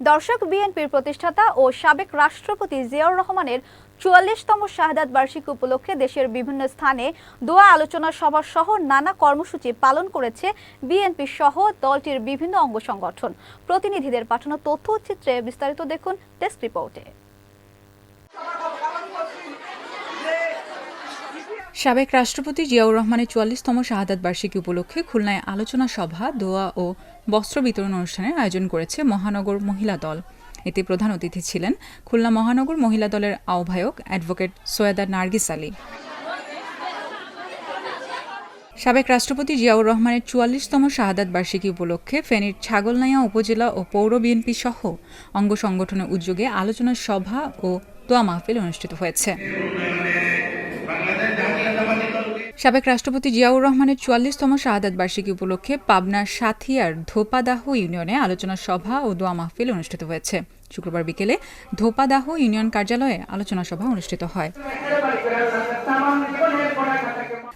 দর্শক, বিএনপির প্রতিষ্ঠাতা ও সাবেক রাষ্ট্রপতি জিয়াউর রহমানের ৪৪তম শাহাদাত বার্ষিকী উপলক্ষে দেশের বিভিন্ন স্থানে দোয়া আলোচনা সভা সহ নানা কর্মসূচি পালন করেছে বিএনপি সহ দলটির বিভিন্ন অঙ্গ সংগঠন। প্রতিনিধিদের পাঠানো তথ্য চিত্রে বিস্তারিত দেখুন ডেস্ক রিপোর্টে। সাবেক রাষ্ট্রপতি জিয়াউর রহমানের ৪৪তম শাহাদাত বার্ষিকী উপলক্ষে খুলনায় আলোচনা সভা, দোয়া ও বস্ত্র বিতরণ অনুষ্ঠানের আয়োজন করেছে মহানগর মহিলা দল। এতে প্রধান অতিথি ছিলেন খুলনা মহানগর মহিলা দলের আহ্বায়ক অ্যাডভোকেট সৈয়দা নার্গিস আলী। সাবেক রাষ্ট্রপতি জিয়াউর রহমানের ৪৪তম শাহাদাত বার্ষিকী উপলক্ষে ফেনীর ছাগলনাইয়া উপজেলা ও পৌর বিএনপি সহ অঙ্গ সংগঠনের উদ্যোগে আলোচনা সভা ও দোয়া মাহফিল অনুষ্ঠিত হয়েছে। সাবেক রাষ্ট্রপতি জিয়াউর রহমানের ৪৪তম শাহাদাত বার্ষিকী উপলক্ষে পাবনার সাথিয়ার ধোপাদাহ ইউনিয়নে আলোচনা সভা ও দোয়া মাহফিল অনুষ্ঠিত হয়েছে। শুক্রবার বিকেলে ধোপাদাহ ইউনিয়ন কার্যালয়ে আলোচনা সভা অনুষ্ঠিত হয়।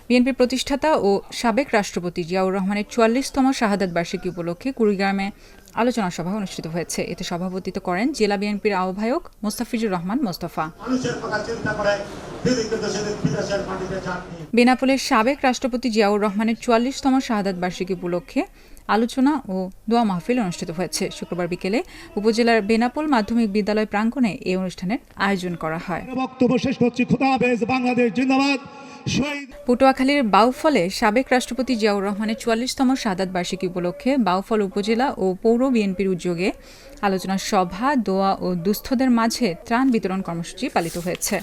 বিএনপির প্রতিষ্ঠাতা ও সাবেক রাষ্ট্রপতি জিয়াউর রহমানের ৪৪তম শাহাদাত বার্ষিকী উপলক্ষে কুড়িগ্রামে আলোচনা সভা অনুষ্ঠিত হয়েছে। এতে সভাপতিত্ব করেন জেলা বিএনপির আহ্বায়ক মোস্তাফিজুর রহমান মোস্তফা। বেনাপোলের সাবেক রাষ্ট্রপতি জিয়াউর রহমানের ৪৪তম শাহাদাত বার্ষিকী উপলক্ষে আলোচনা ও দোয়া মাহফিল অনুষ্ঠিত হয়েছে। শুক্রবার বিকেলে উপজেলার বেনাপোল মাধ্যমিক বিদ্যালয় প্রাঙ্গণে এই অনুষ্ঠানের আয়োজন করা হয়। পটুয়াখালীর বাউফলে সাবেক রাষ্ট্রপতি জিয়াউর রহমানের ৪৪তম শাহাদাত বার্ষিকী উপলক্ষে বাউফল উপজেলা ও পৌর বিএনপির উদ্যোগে আলোচনা সভা, দোয়া ও দুস্থদের মাঝে ত্রাণ বিতরণ কর্মসূচি পালিত হয়েছে।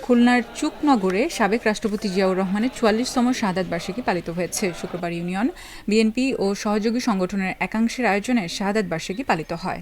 খুলনার চুকনগরে সাবেক রাষ্ট্রপতি জিয়াউর রহমানের ৪৪তম শাহাদাত বার্ষিকী পালিত হয়েছে। শুক্রবার ইউনিয়ন বিএনপি ও সহযোগী সংগঠনের একাংশের আয়োজনে শাহাদাত বার্ষিকী পালিত হয়।